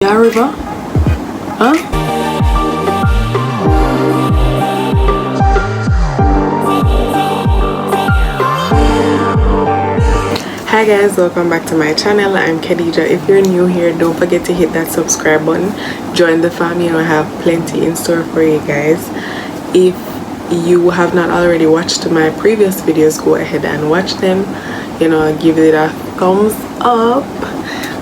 that river? Huh? Hi guys, welcome back to my channel. I'm Khadija. If you're new here, don't forget to hit that subscribe button. Join the fam. I have plenty in store for you guys. If you have not already watched my previous videos, go ahead and watch them. Give it a thumbs up,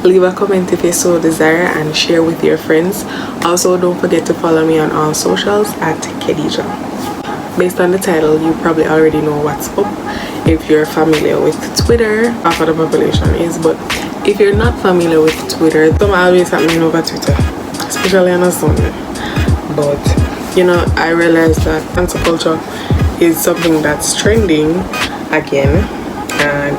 leave a comment if you so desire, and share with your friends. Also, don't forget to follow me on all socials at Khadija. Based on the title, you probably already know what's up if you're familiar with Twitter. Half of the population is, but if you're not familiar with Twitter, something always happening over Twitter, especially on a Sunday. But I realized that cancel culture is something that's trending again, and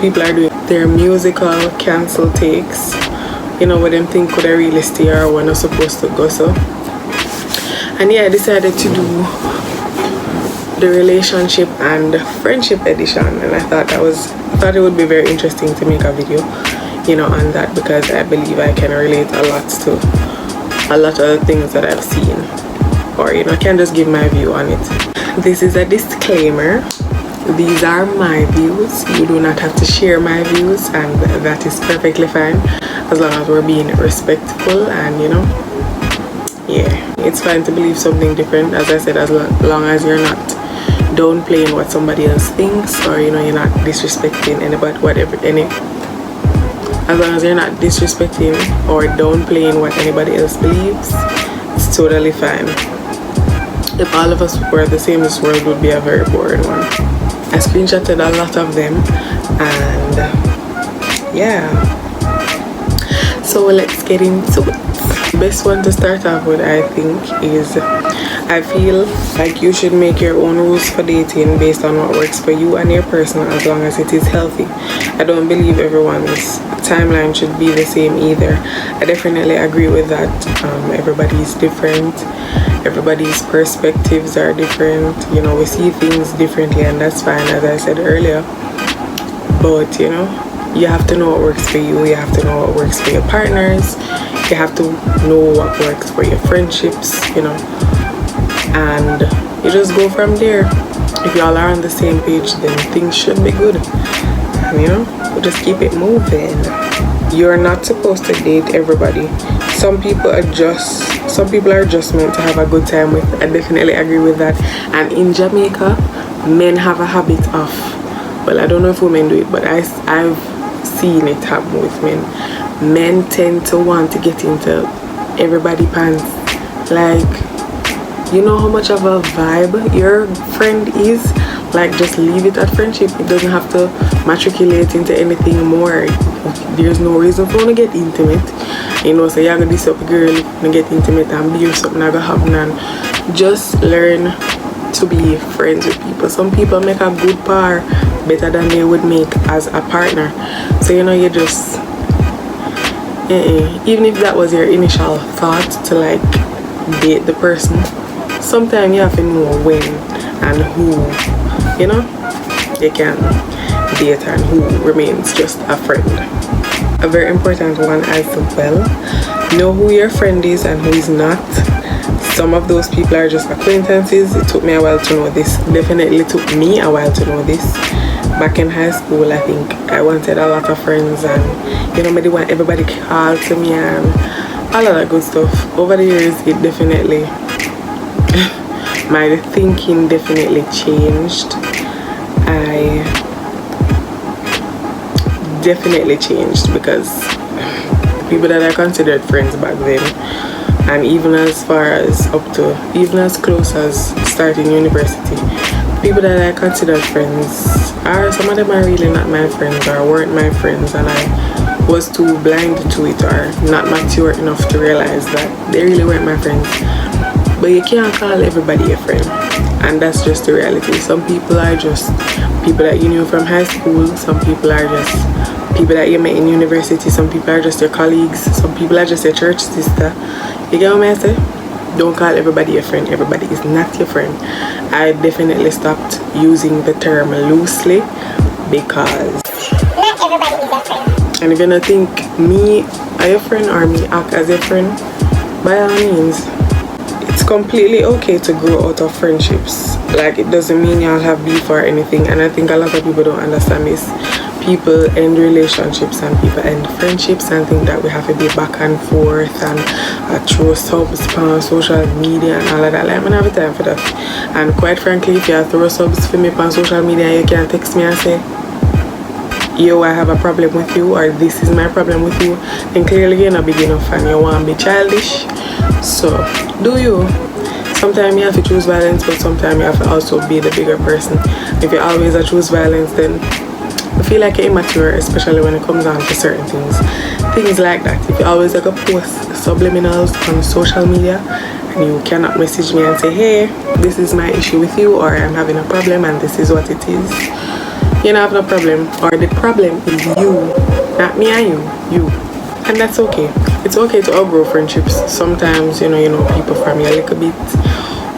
people are doing their musical cancel takes, what them think could I really stay or we're not supposed to go. So, and I decided to do the relationship and friendship edition, and I thought it would be very interesting to make a video on that, because I believe I can relate a lot to a lot of the things that I've seen, or I can just give my view on it. This is a disclaimer. These are my views. You do not have to share my views, and that is perfectly fine as long as we're being respectful, and it's fine to believe something different, as I said, as long as you're not downplaying what somebody else thinks, or you're not disrespecting anybody, as long as you're not disrespecting or downplaying what anybody else believes, it's totally fine. If all of us were the same, this world would be a very boring one. I screenshotted a lot of them, and so let's get into it. The best one to start off with, I think, is I feel like you should make your own rules for dating based on what works for you and your person, as long as it is healthy. I don't believe everyone's timeline should be the same either. I definitely agree with that. Everybody's different, everybody's perspectives are different, we see things differently, and that's fine, as I said earlier. But you have to know what works for you, you have to know what works for your partners, you have to know what works for your friendships, and you just go from there. If y'all are on the same page, then things should be good, and we'll just keep it moving. You're not supposed to date everybody. Some people are just meant to have a good time with. I definitely agree with that. And in Jamaica, men have a habit of, well, I don't know if women do it, but I've seen it happen with men. Men tend to want to get into everybody's pants. Like, how much of a vibe your friend is? Like, just leave it at friendship. It doesn't have to matriculate into anything more. There's no reason for you to get intimate. So you're gonna be some girl and get intimate and be something that gonna happen, and just learn to be friends with people. Some people make a good par better than they would make as a partner. So you just even if that was your initial thought to like date the person, sometimes you have to know when and who you can date and who remains just a friend. A very important one as well. Know who your friend is and who is not. Some of those people are just acquaintances. It took me a while to know this. Definitely took me a while to know this. Back in high school, I think I wanted a lot of friends, and maybe want everybody call to me and all of that good stuff. Over the years, it definitely my thinking definitely changed. I definitely changed, because the people that I considered friends back then, and even as close as starting university, people that I considered friends, some of them are really not my friends or weren't my friends, and I was too blind to it or not mature enough to realize that they really weren't my friends. But you can't call everybody a friend, and that's just the reality. Some people are just people that you knew from high school, some people are just people that you met in university, some people are just your colleagues, some people are just your church sister. You get what I say? Don't call everybody a friend. Everybody is not your friend. I definitely stopped using the term loosely, because not everybody is a friend. And you're gonna think me are your friend or me act as your friend, by all means. It's completely okay to grow out of friendships. Like, it doesn't mean y'all have beef or anything, and I think a lot of people don't understand this. People end relationships and people end friendships and think that we have to be back and forth and throw subs on social media and all of that. Like, I don't have time for that. And quite frankly, if you throw subs for me on social media, you can text me and say, yo, I have a problem with you, or this is my problem with you, then clearly you're not big enough and you want to be childish. So do you. Sometimes you have to choose violence, but sometimes you have to also be the bigger person. If you always choose violence, then I feel like you're immature, especially when it comes down to certain things like that. If you always like a post subliminals on social media and you cannot message me and say, hey, this is my issue with you, or I'm having a problem and this is what it is, you're not having a problem, or the problem is you, not me and you. And that's okay. It's okay to outgrow friendships. Sometimes, you know people from you a little bit,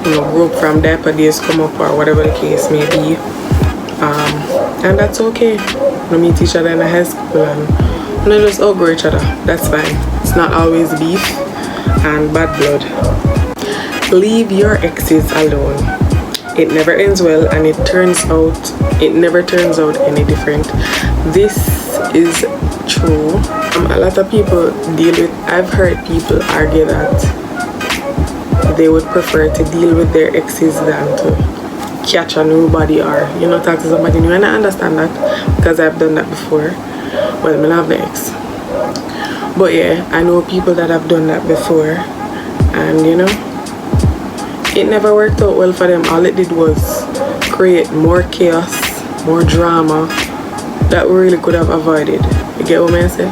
grow up from diaper days, come up, or whatever the case may be. And that's okay. We meet each other in a high school and we just outgrow each other. That's fine. It's not always beef and bad blood. Leave your exes alone. It never ends well, and it never turns out any different. This is true. A lot of people I've heard people argue that they would prefer to deal with their exes than to catch a new body or talk to somebody new, and I understand that because I've done that before. Well, I have the ex, but yeah, I know people that have done that before, and it never worked out well for them. All it did was create more chaos, more drama that we really could have avoided. You get what I say?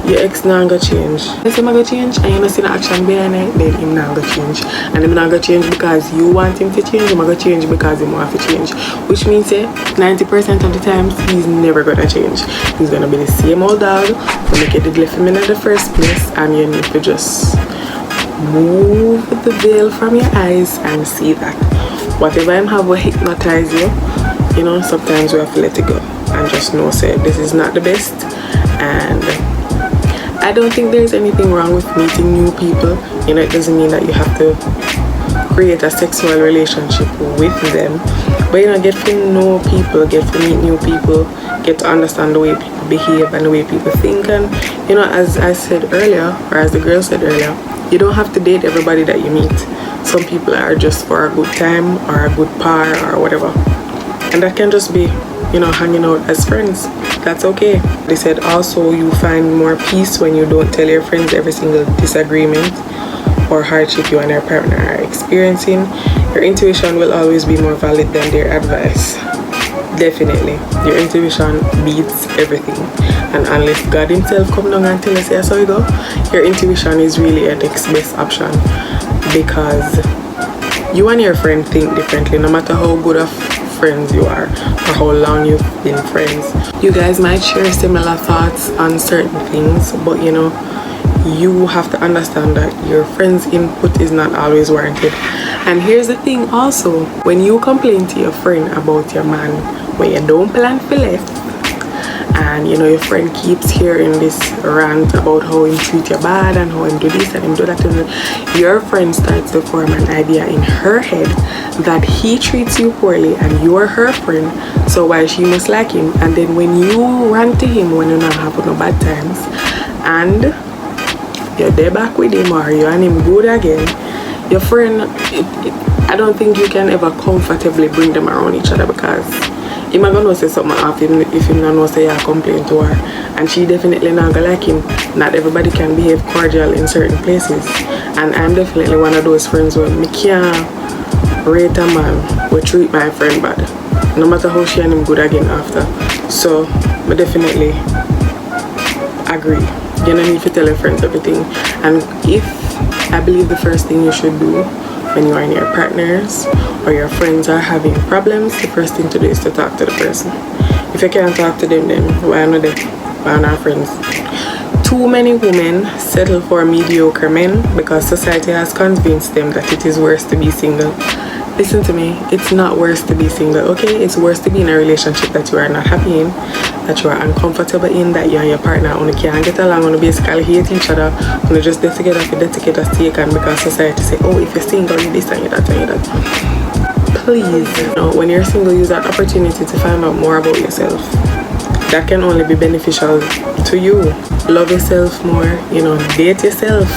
Your ex not gonna change. If him gonna change and you don't see the action behind it, then him not gonna change. And him not gonna change because you want him to change, him gonna change because he want to change. Which means 90% of the times he's never gonna change. He's gonna be the same old dog who make you left him in the first place, and you need to just move the veil from your eyes and see that whatever him have will hypnotize you. Sometimes we have to let it go and just know this is not the best. And I don't think there's anything wrong with meeting new people. It doesn't mean that you have to create a sexual relationship with them. But get to know people, get to meet new people, get to understand the way people behave and the way people think. And as I said earlier, or as the girl said earlier, you don't have to date everybody that you meet. Some people are just for a good time or a good par or whatever. And that can just be, hanging out as friends. That's okay. They said also you find more peace when you don't tell your friends every single disagreement or hardship you and your partner are experiencing. Your intuition will always be more valid than their advice. Definitely. Your intuition beats everything. And unless God himself come down and tell us, yeah, so you go, your intuition is really a next best option, because you and your friend think differently no matter how good of friends you are or how long you've been friends. You guys might share similar thoughts on certain things, but you have to understand that your friend's input is not always warranted. And here's the thing also, when you complain to your friend about your man when you don't plan for left, and your friend keeps hearing this rant about how him treat you bad and how him do this and him do that, and your friend starts to form an idea in her head that he treats you poorly and you are her friend, so why she must like him. And then when you rant to him when you're not having no bad times and you're there back with him or you and him good again, your friend, I don't think you can ever comfortably bring them around each other, because he might gonna say something off him if he not know say I complain to her, and she definitely not gonna like him. Not everybody can behave cordial in certain places, and I'm definitely one of those friends where me can't rate a man will treat my friend bad, no matter how she and him good again after. So I definitely agree. You don't need to tell your friends everything. And if I believe the first thing you should do when you and your partners or your friends are having problems, the first thing to do is to talk to the person. If you can't talk to them, then why not them? Why not friends? Too many women settle for mediocre men because society has convinced them that it is worse to be single. listen to me, it's not worse to be single, okay? It's worse to be in a relationship that you are not happy in, that you are uncomfortable in, that you and your partner only can't get along, only basically hate each other, only just get together for get together stay and because society say, oh, if you're single, you this and you that and you that. Please, you know, when you're single, use that opportunity to find out more about yourself. That can only be beneficial to you. Love yourself more, you know, date yourself.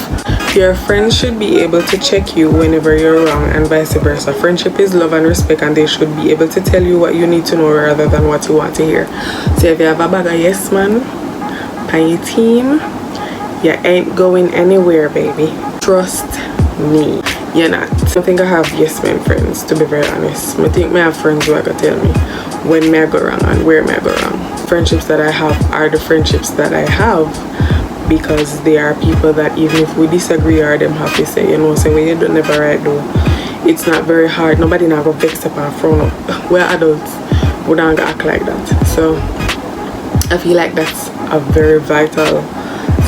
Your friends should be able to check you whenever you're wrong and vice versa. Friendship is love and respect, and they should be able to tell you what you need to know rather than what you want to hear. So if you have a bag of yes man on your team, you ain't going anywhere, baby. Trust me, you're not. I think I have yes men friends, to be very honest. I think I have friends who are going to tell me when may I go wrong and where may I go wrong. Friendships that I have are the friendships that I have because they are people that even if we disagree or them have to say, you know, say, well, you don't never right though. It's not very hard. Nobody now go vex up and frown up. We're adults. We don't act like that. So I feel like that's a very vital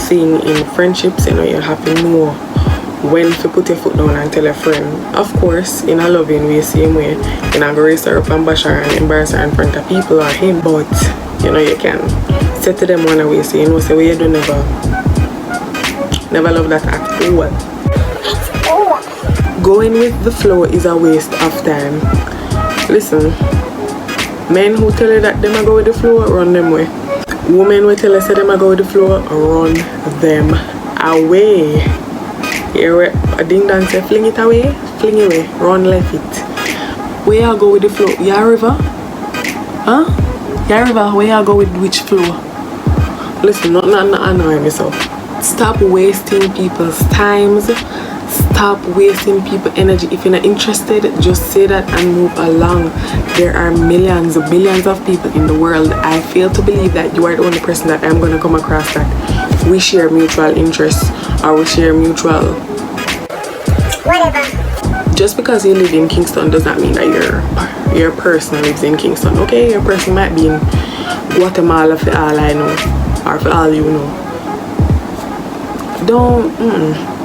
thing in friendships. You know, you have to know when to put your foot down and tell a friend. Of course, in a loving way, same way. You're not going to raise her up and bash her and embarrass her in front of people or him, but you know, you can say to them one way, so you know, say, well, you don't never love that at all. Going with the flow is a waste of time. Listen, men who tell you that them a go with the flow, run them away. Women who tell you say them a go with the flow, run them away. Here a ding dong say fling it away, run left it. Where you go with the flow? You a river? Huh? Yeah, river, where you go with which flow? Listen, not annoying me so. Stop wasting people's times. Stop wasting people's energy. If you're not interested, just say that and move along. There are millions, billions of people in the world. I fail to believe that you are the only person that I'm going to come across that we share mutual interests or we share mutual whatever. Just because you live in Kingston does not mean that your person lives in Kingston, okay? Your person might be in Guatemala for all I know, or for all you know. Don't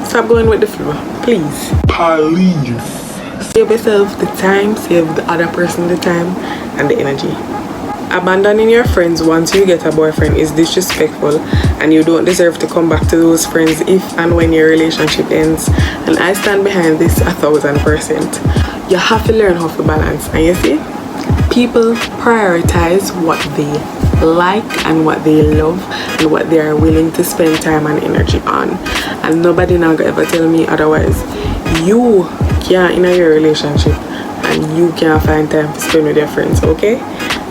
stop going with the flow, please. Save yourself the time, save the other person the time and the energy. Abandoning your friends once you get a boyfriend is disrespectful, and you don't deserve to come back to those friends if and when your relationship ends. And I stand behind this 1000%. You have to learn how to balance. And you see, people prioritize what they like and what they love and what they are willing to spend time and energy on. And nobody now gonna ever tell me otherwise. You can't in your relationship and you can't find time to spend with your friends, okay?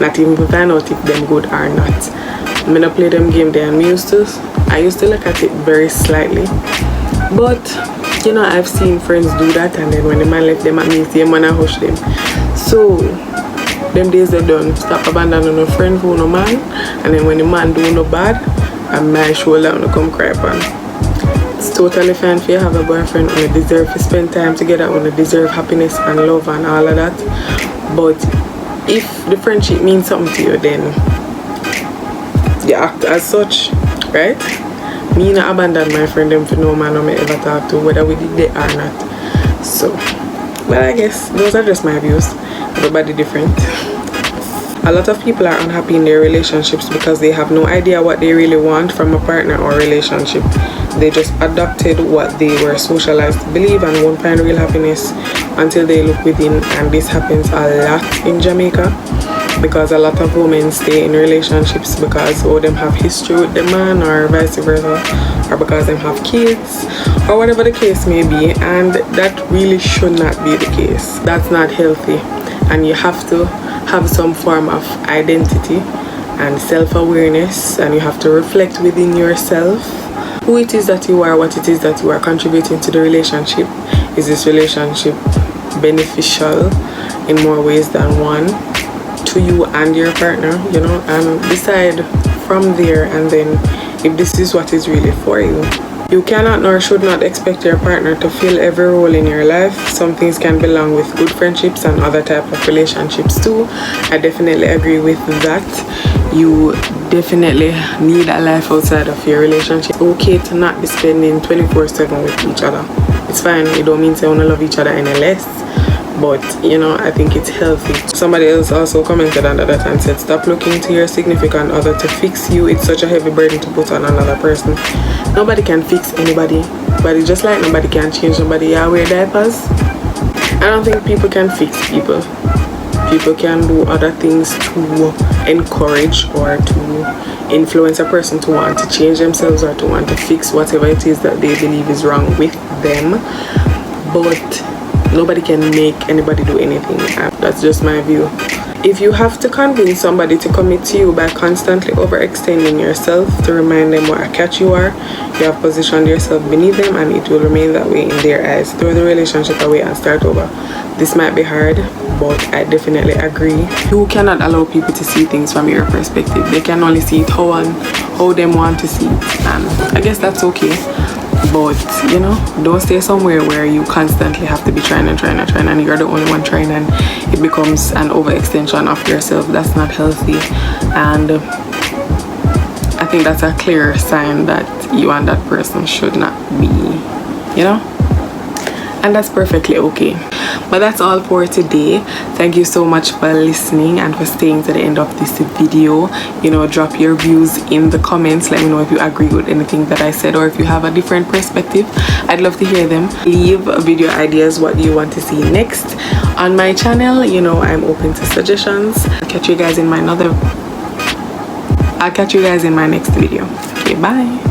Not even to find out if them good or not. I'm gonna play them game there, and I used to look at it very slightly, but you know, I've seen friends do that, and then when the man left them at me, the man I hush them. So them days are done. Stop abandoning a friend for no man, and then when the man do no bad, and my shoulder to come cry upon. It's totally fine if you have a boyfriend and you deserve to spend time together, and you deserve happiness and love and all of that. But if the friendship means something to you, then you act as such, right? Me not abandon my friend them for no man I ever talk to, whether we did it or not. So, well, I guess those are just my views. Everybody different. A lot of people are unhappy in their relationships because they have no idea what they really want from a partner or relationship. They just adopted what they were socialized to believe and won't find real happiness until they look within. And this happens a lot in Jamaica because a lot of women stay in relationships because them have history with the man or vice versa, or because them have kids or whatever the case may be, and that really should not be the case. That's not healthy, and you have to have some form of identity and self-awareness, and you have to reflect within yourself who it is that you are, what it is that you are contributing to the relationship. Is this relationship beneficial in more ways than one to you and your partner, you know, and decide from there, and then if this is what is really for you. You cannot nor should not expect your partner to fill every role in your life. Some things can belong with good friendships and other type of relationships too. I definitely agree with that. You definitely need a life outside of your relationship. Okay to not be spending 24/7 with each other. It's fine. You don't mean to want to love each other any less, but you know, I think it's healthy. Somebody else also commented under that and said, stop looking to your significant other to fix you. It's such a heavy burden to put on another person. Nobody can fix anybody, but it's just like nobody can change somebody. Yeah, wear diapers. I don't think people can fix people. People can do other things to encourage or to influence a person to want to change themselves or to want to fix whatever it is that they believe is wrong with them, but nobody can make anybody do anything. That's just my view. If you have to convince somebody to commit to you by constantly overextending yourself to remind them what a catch you are, you have positioned yourself beneath them, and it will remain that way in their eyes. Throw the relationship away and start over. This might be hard, but I definitely agree. You cannot allow people to see things from your perspective. They can only see it how them want to see it, and I guess that's okay. But you know, don't stay somewhere where you constantly have to be trying and you're the only one trying, and it becomes an overextension of yourself. That's not healthy, and I think that's a clear sign that you and that person should not be, you know, and that's perfectly okay. But that's all for today. Thank you so much for listening and for staying to the end of this video. You know, drop your views in the comments. Let me know if you agree with anything that I said or if you have a different perspective. I'd love to hear them. Leave video ideas, what you want to see next on my channel. You know, I'm open to suggestions. I'll catch you guys in my next video. Okay, bye.